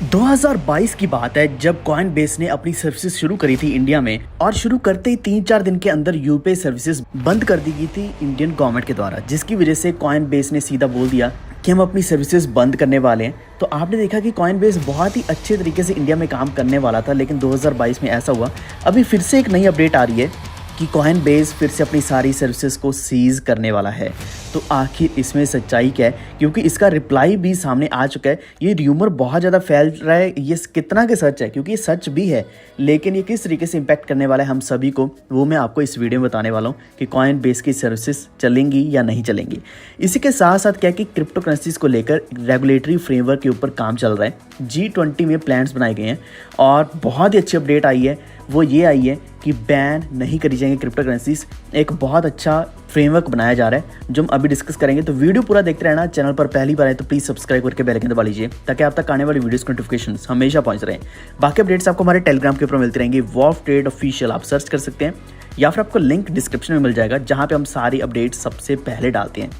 2022 की बात है जब कॉइनबेस ने अपनी सर्विसेज शुरू करी थी इंडिया में, और शुरू करते ही 3-4 दिन के अंदर यूपीआई सर्विसेज बंद कर दी गई थी इंडियन गवर्नमेंट के द्वारा, जिसकी वजह से कॉइनबेस ने सीधा बोल दिया कि हम अपनी सर्विसेज बंद करने वाले हैं। तो आपने देखा कि कॉइनबेस बहुत ही अच्छे तरीके से इंडिया में काम करने वाला था, लेकिन 2022 में ऐसा हुआ। अभी फिर से एक नई अपडेट आ रही है कि कॉइनबेस फिर से अपनी सारी सर्विसेज को सीज करने वाला है। तो आखिर इसमें सच्चाई क्या है, क्योंकि इसका रिप्लाई भी सामने आ चुका है। ये र्यूमर बहुत ज़्यादा फैल रहा है, ये कितना के सच है, क्योंकि ये सच भी है, लेकिन ये किस तरीके से इम्पैक्ट करने वाला है हम सभी को, वो मैं आपको इस वीडियो में बताने वाला हूँ कि कॉइनबेस की सर्विसेज चलेंगी या नहीं चलेंगी। इसी के साथ साथ क्या कि क्रिप्टो करेंसीज को लेकर रेगुलेटरी फ्रेमवर्क के ऊपर काम चल रहा है। G20 में प्लान्स बनाए गए हैं और बहुत ही अच्छी अपडेट आई है, वो ये आई है कि बैन नहीं करी जाएंगे क्रिप्टो करेंसीज। एक बहुत अच्छा फ्रेमवर्क बनाया जा रहा है जो हम अभी डिस्कस करेंगे। तो वीडियो पूरा देखते रहना। चैनल पर पहली बार आए तो प्लीज़ सब्सक्राइब करके बेल आइकन दबा लीजिए, ताकि आप तक आने वाली वीडियोस के नोटिफिकेशंस हमेशा पहुंच रहे हैं। बाकी अपडेट्स आपको हमारे टेलीग्राम के ऊपर मिलती रहेंगी, वॉल्फ ट्रेड ऑफिशियल आप सर्च कर सकते हैं, या फिर आपको लिंक डिस्क्रिप्शन में मिल जाएगा, जहाँ पर हम सारी अपडेट्स सबसे पहले डालते हैं।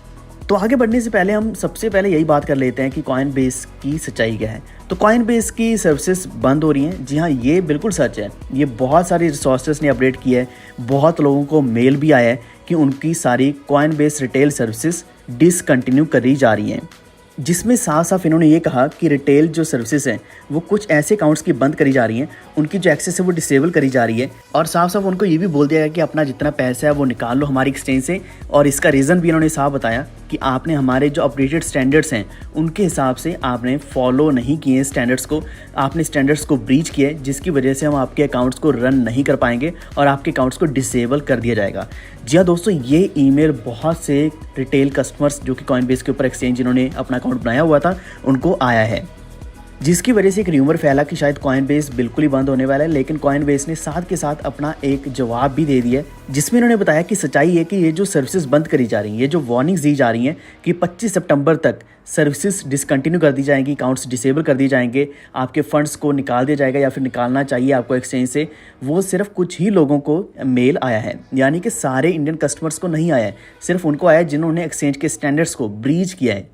तो आगे बढ़ने से पहले हम सबसे पहले यही बात कर लेते हैं कि कॉइनबेस की सच्चाई क्या है। तो कॉइनबेस की सर्विसेज बंद हो रही हैं। जी हाँ, ये बिल्कुल सच है। ये बहुत सारी रिसोर्सेज ने अपडेट किया है, बहुत लोगों को मेल भी आया है कि उनकी सारी कॉइनबेस रिटेल सर्विसेज डिसकंटिन्यू करी जा रही हैं, जिसमें साफ साफ इन्होंने ये कहा कि रिटेल जो सर्विसेज हैं वो कुछ ऐसे अकाउंट्स की बंद करी जा रही हैं, उनकी जो एक्सेस है वो डिसेबल करी जा रही है, और साफ साफ उनको ये भी बोल दिया गया कि अपना जितना पैसा है वो निकाल लो हमारी एक्सचेंज से। और इसका रीज़न भी इन्होंने साफ बताया कि आपने हमारे जो अपडेटेड स्टैंडर्ड्स हैं उनके हिसाब से आपने फॉलो नहीं किए स्टैंडर्ड्स को, आपने स्टैंडर्ड्स को ब्रीच किया है, जिसकी वजह से हम आपके अकाउंट्स को रन नहीं कर पाएंगे और आपके अकाउंट्स को डिसेबल कर दिया जाएगा। जी हाँ दोस्तों, ये ईमेल बहुत से रिटेल कस्टमर्स जो कि कॉइनबेस के ऊपर एक्सचेंज जिन्होंने अपना अकाउंट बनाया हुआ था उनको आया है, जिसकी वजह से एक र्यूमर फैला कि शायद कॉइनबेस बिल्कुल ही बंद होने वाला है। लेकिन कॉइनबेस ने साथ के साथ अपना एक जवाब भी दे दिया, जिसमें इन्होंने बताया कि सच्चाई है कि ये जो सर्विसेज बंद करी जा रही हैं, ये जो वार्निंग्स दी जा रही हैं कि 25 सितंबर तक सर्विसेज डिसकंटिन्यू कर दी जाएंगी, अकाउंट्स डिसेबल कर दिए जाएंगे, आपके फंड्स को निकाल दिया जाएगा या फिर निकालना चाहिए आपको एक्सचेंज से, वो सिर्फ कुछ ही लोगों को मेल आया है। यानी कि सारे इंडियन कस्टमर्स को नहीं आया है, सिर्फ उनको आया है जिन्होंने एक्सचेंज के स्टैंडर्ड्स को ब्रीच किया है।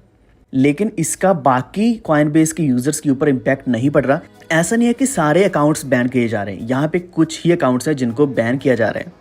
लेकिन इसका बाकी कॉइनबेस के यूजर्स के ऊपर इम्पैक्ट नहीं पड़ रहा। ऐसा नहीं है कि सारे अकाउंट्स बैन किए जा रहे हैं, यहाँ पे कुछ ही अकाउंट्स हैं जिनको बैन किया जा रहा है।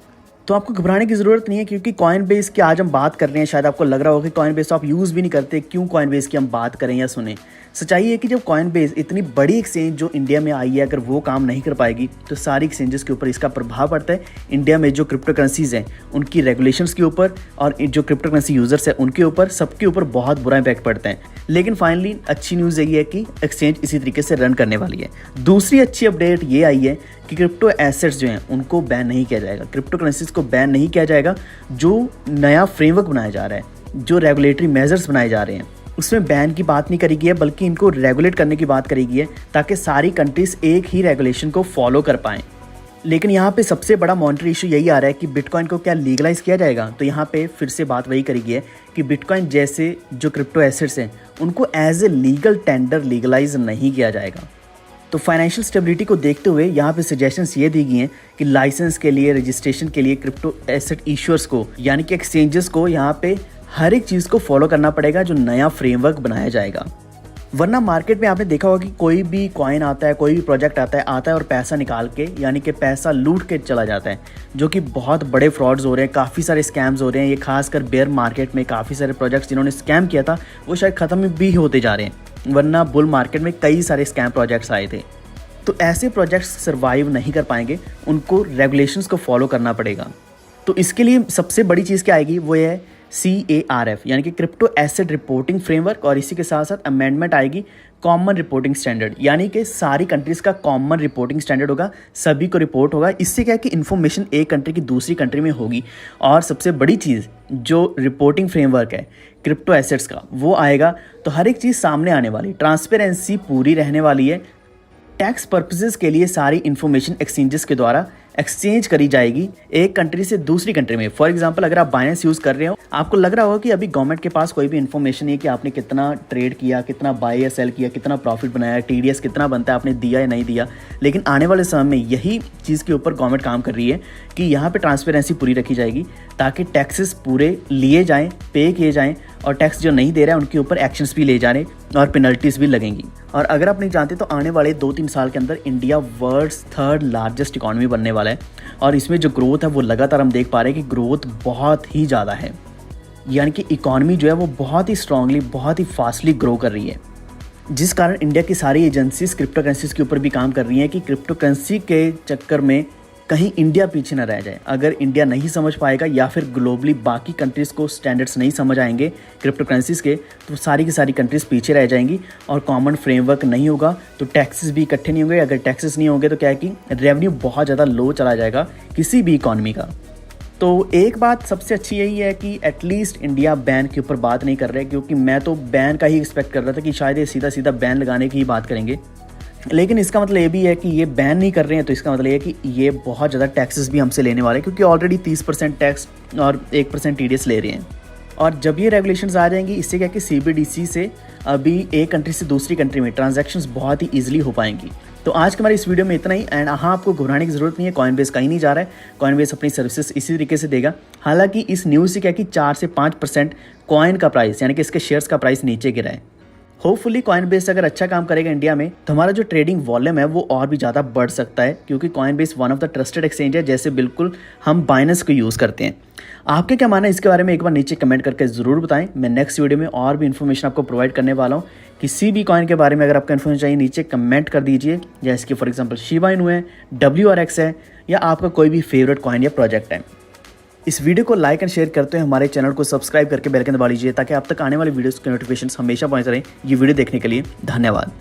तो आपको घबराने की ज़रूरत नहीं है, क्योंकि कॉइनबेस की आज हम बात कर रहे हैं। शायद आपको लग रहा होगा कि कॉइनबेस तो आप यूज़ भी नहीं करते, क्यों कॉइनबेस की हम बात करें या सुने। सच्चाई है कि जब कॉइनबेस इतनी बड़ी एक्सचेंज जो इंडिया में आई है, अगर वो काम नहीं कर पाएगी तो सारी एक्सचेंजेस के ऊपर इसका प्रभाव पड़ता है। इंडिया में जो क्रिप्टो करेंसीज हैं उनकी रेगुलेशंस के ऊपर और जो क्रिप्टो करेंसी यूजर्स हैं उनके ऊपर, सबके ऊपर बहुत बुरा इंपैक्ट पड़ता है। लेकिन फाइनली अच्छी न्यूज़ यही है कि एक्सचेंज इसी तरीके से रन करने वाली है। दूसरी अच्छी अपडेट ये आई है कि क्रिप्टो एसेट्स जो हैं उनको बैन नहीं किया जाएगा, क्रिप्टो करेंसीज को बैन नहीं किया जाएगा। जो नया फ्रेमवर्क बनाया जा रहा है, जो रेगुलेटरी मेजर्स बनाए जा रहे हैं, उसमें बैन की बात नहीं करी गई है, बल्कि इनको रेगुलेट करने की बात करी गई है, ताकि सारी कंट्रीज एक ही रेगुलेशन को फॉलो कर पाएँ। लेकिन यहाँ पे सबसे बड़ा मॉनिटरी इशू यही आ रहा है कि बिटकॉइन को क्या लीगलाइज किया जाएगा। तो यहाँ पे फिर से बात वही करी गई है कि बिटकॉइन जैसे जो क्रिप्टो एसेट्स हैं उनको as a legal tender legalise नहीं किया जाएगा। तो फाइनेंशियल स्टेबिलिटी को देखते हुए यहाँ पे सजेशंस ये दी गई हैं कि लाइसेंस के लिए, रजिस्ट्रेशन के लिए क्रिप्टो एसेट इश्यूअर्स को, यानी कि एक्सचेंजेस को, यहाँ पे हर एक चीज़ को फॉलो करना पड़ेगा जो नया फ्रेमवर्क बनाया जाएगा। वरना मार्केट में आपने देखा होगा कि कोई भी कॉइन आता है, कोई भी प्रोजेक्ट आता है और पैसा निकाल के, यानी कि पैसा लूट के चला जाता है, जो कि बहुत बड़े फ्रॉड्स हो रहे हैं, काफ़ी सारे स्कैम्स हो रहे हैं। ये खासकर बेयर मार्केट में काफ़ी सारे प्रोजेक्ट्स जिन्होंने स्कैम किया था वो शायद ख़त्म भी होते जा रहे हैं, वरना बुल मार्केट में कई सारे स्कैम प्रोजेक्ट्स आए थे। तो ऐसे प्रोजेक्ट्स सर्वाइव नहीं कर पाएंगे, उनको रेगुलेशंस को फॉलो करना पड़ेगा। तो इसके लिए सबसे बड़ी चीज़ क्या आएगी, वो है CARF, यानी कि क्रिप्टो एसेट रिपोर्टिंग फ्रेमवर्क, और इसी के साथ साथ अमेंडमेंट आएगी कॉमन रिपोर्टिंग स्टैंडर्ड, यानी कि सारी कंट्रीज़ का कॉमन रिपोर्टिंग स्टैंडर्ड होगा, सभी को रिपोर्ट होगा। इससे क्या है कि इन्फॉर्मेशन एक कंट्री की दूसरी कंट्री में होगी। और सबसे बड़ी चीज़ जो रिपोर्टिंग फ्रेमवर्क है क्रिप्टो एसेट्स का, वो आएगा तो हर एक चीज़ सामने आने वाली, ट्रांसपेरेंसी पूरी रहने वाली है। टैक्स पर्पसेस के लिए सारी इन्फॉर्मेशन एक्सचेंजेस के द्वारा एक्सचेंज करी जाएगी एक कंट्री से दूसरी कंट्री में। फॉर एग्जांपल, अगर आप बाइनेंस यूज़ कर रहे हो, आपको लग रहा होगा कि अभी गवर्नमेंट के पास कोई भी इन्फॉर्मेशन नहीं है कि आपने कितना ट्रेड किया, कितना बाय या सेल किया, कितना प्रॉफिट बनाया, TDS कितना बनता है, आपने दिया या नहीं दिया। लेकिन आने वाले समय में यही चीज़ के ऊपर गवर्नमेंट काम कर रही है कि यहाँ पर ट्रांसपेरेंसी पूरी रखी जाएगी, ताकि टैक्सेस पूरे लिए जाएँ, पे किए जाएँ, और टैक्स जो नहीं दे रहा है उनके ऊपर एक्शंस भी ले जा रहे हैं। और पेनल्टीज भी लगेंगी। और अगर आप नहीं जानते तो आने वाले 2-3 साल के अंदर India world's 3rd largest economy बनने वाला है और इसमें जो ग्रोथ है वो लगातार हम देख पा रहे हैं कि ग्रोथ बहुत ही ज़्यादा है, यानी कि इकॉनमी जो है वो बहुत ही स्ट्रांगली, बहुत ही फास्टली ग्रो कर रही है, जिस कारण इंडिया की सारी एजेंसीज क्रिप्टो करेंसीज के ऊपर भी काम कर रही हैं कि क्रिप्टो करेंसी के चक्कर में कहीं इंडिया पीछे न रह जाए। अगर इंडिया नहीं समझ पाएगा या फिर ग्लोबली बाकी कंट्रीज़ को स्टैंडर्ड्स नहीं समझ आएंगे क्रिप्टो करेंसीज के, तो सारी की सारी कंट्रीज़ पीछे रह जाएंगी और कॉमन फ्रेमवर्क नहीं होगा तो टैक्सेस भी इकट्ठे नहीं होंगे। अगर टैक्सेस नहीं होंगे तो क्या है कि रेवेन्यू बहुत ज़्यादा लो चला जाएगा किसी भी इकॉनमी का। तो एक बात सबसे अच्छी यही है कि एटलीस्ट इंडिया बैन के ऊपर बात नहीं कर रहे, क्योंकि मैं तो बैन का ही एक्सपेक्ट कर रहा था कि शायद ये सीधा सीधा बैन लगाने की ही बात करेंगे, लेकिन इसका मतलब ये भी है कि ये बैन नहीं कर रहे हैं तो इसका मतलब ये है कि ये बहुत ज़्यादा टैक्सेस भी हमसे लेने वाले हैं, क्योंकि ऑलरेडी 30% टैक्स और 1% TDS ले रहे हैं। और जब ये रेगुलेशंस आ जाएंगी इससे क्या कि CBDC से अभी एक कंट्री से दूसरी कंट्री में ट्रांजैक्शंस बहुत ही ईजिली हो पाएंगी। तो आज के हमारे इस वीडियो में इतना ही। एंड हाँ, आपको घबराने की ज़रूरत नहीं है, कॉइनबेस कहीं नहीं जा रहा है, कॉइनबेस अपनी सर्विसेज इसी तरीके से देगा। हालांकि इस न्यूज़ से क्या कि 4 से 5% कॉइन का प्राइस यानी कि इसके शेयर्स का प्राइस नीचे गिरा है। होपफुली कॉइनबेस अगर अच्छा काम करेगा इंडिया में तो हमारा जो ट्रेडिंग वॉल्यूम है वो और भी ज़्यादा बढ़ सकता है, क्योंकि Coinbase one of the trusted exchange है, जैसे बिल्कुल हम बाइनेंस को यूज़ करते हैं। आपके क्या मानना है इसके बारे में एक बार नीचे कमेंट करके ज़रूर बताएं। मैं नेक्स्ट वीडियो में और भी इन्फॉर्मेशन आपको प्रोवाइड करने वाला हूँ। किसी भी कॉइन के बारे में अगर आपको इन्फॉर्मेशन चाहिए नीचे कमेंट कर दीजिए, जैसे कि फॉर एग्जाम्पल शिबा इनू है, WRX है, या आपका कोई भी फेवरेट कॉइन या प्रोजेक्ट है। इस वीडियो को लाइक एंड शेयर करते हुए हमारे चैनल को सब्सक्राइब करके बेल आइकन दबा लीजिए ताकि आप तक आने वाली वीडियोस के नोटिफिकेशंस हमेशा पहुंचते रहें। ये वीडियो देखने के लिए धन्यवाद।